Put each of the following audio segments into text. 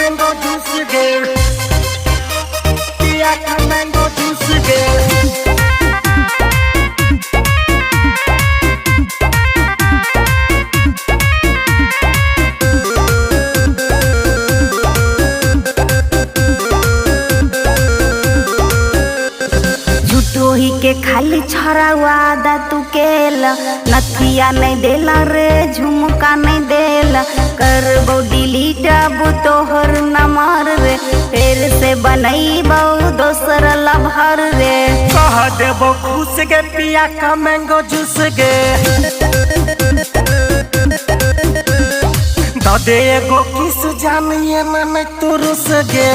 mango juice girl. Pick a mango juice girl. झूठोही के खाली छरा वादा तू केला, नथिया नहीं देला रे झुमका नहीं देला, करबो डिलीट अब तोहर नंबर रे, फिर से बनैबो दोसर लभर रे। कह देबो खुश गे पिया का मैंगो जूस गे, दे एगो किस जानिए ना नहीं तुरुस गे।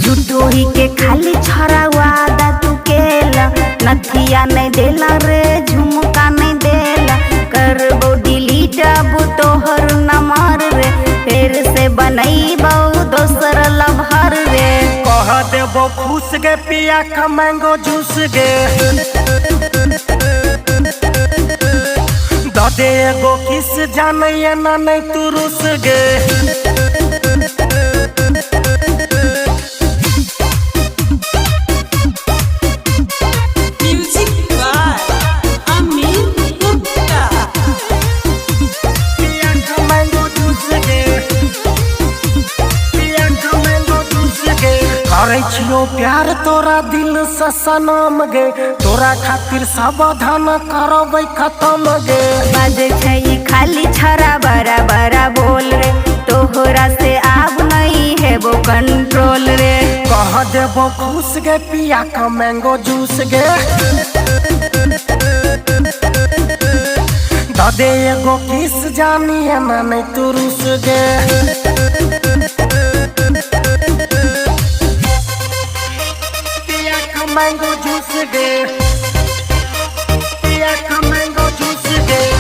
झूठोही के खाली छरा वादा तू केला, नथिया नहीं देला रे झुमका नहीं देला, करबो डिलीट अब तोहर नंबर रे, फिर से बनैबो दोसर लभर रे। कह देबो खुश गे पिया का मैंगो जूस गे, दे एगो किस जानिए ना नहीं तुरुस गे। करे छियो प्यार तोरा दिल से सनम गे, तोरा खातिर सावधान करबै खत्म गे। बाजे छै खाली छरा बड़ा बड़ा बोल रे, तोहरा से आब नहीं हेबो कंट्रोल रे। कह देबो खुश गे पिया का मैंगो जूस गे, दे एगो किस जानिए ना नहीं तुरुस गे। Mango juice girl, pick a mango juice girl.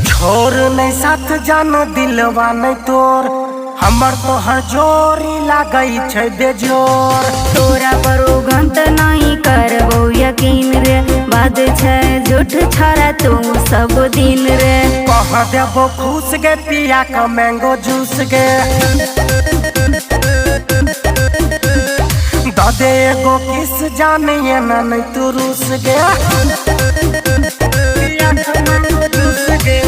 छोर नहीं साथ जान दिलवा नहीं तोर, हमर तो हर जोरी लागई छै बेजोर। तोरा पर घंट नहीं करबो यकीन रे, बात छै झूठ छरा तू सब दिन रे। कह देबो खुश गे पिया का मैंगो जूस गे, दे एगो किस जानिए ना नहीं तुरुस गे। पिया का मैंगो जूस गे।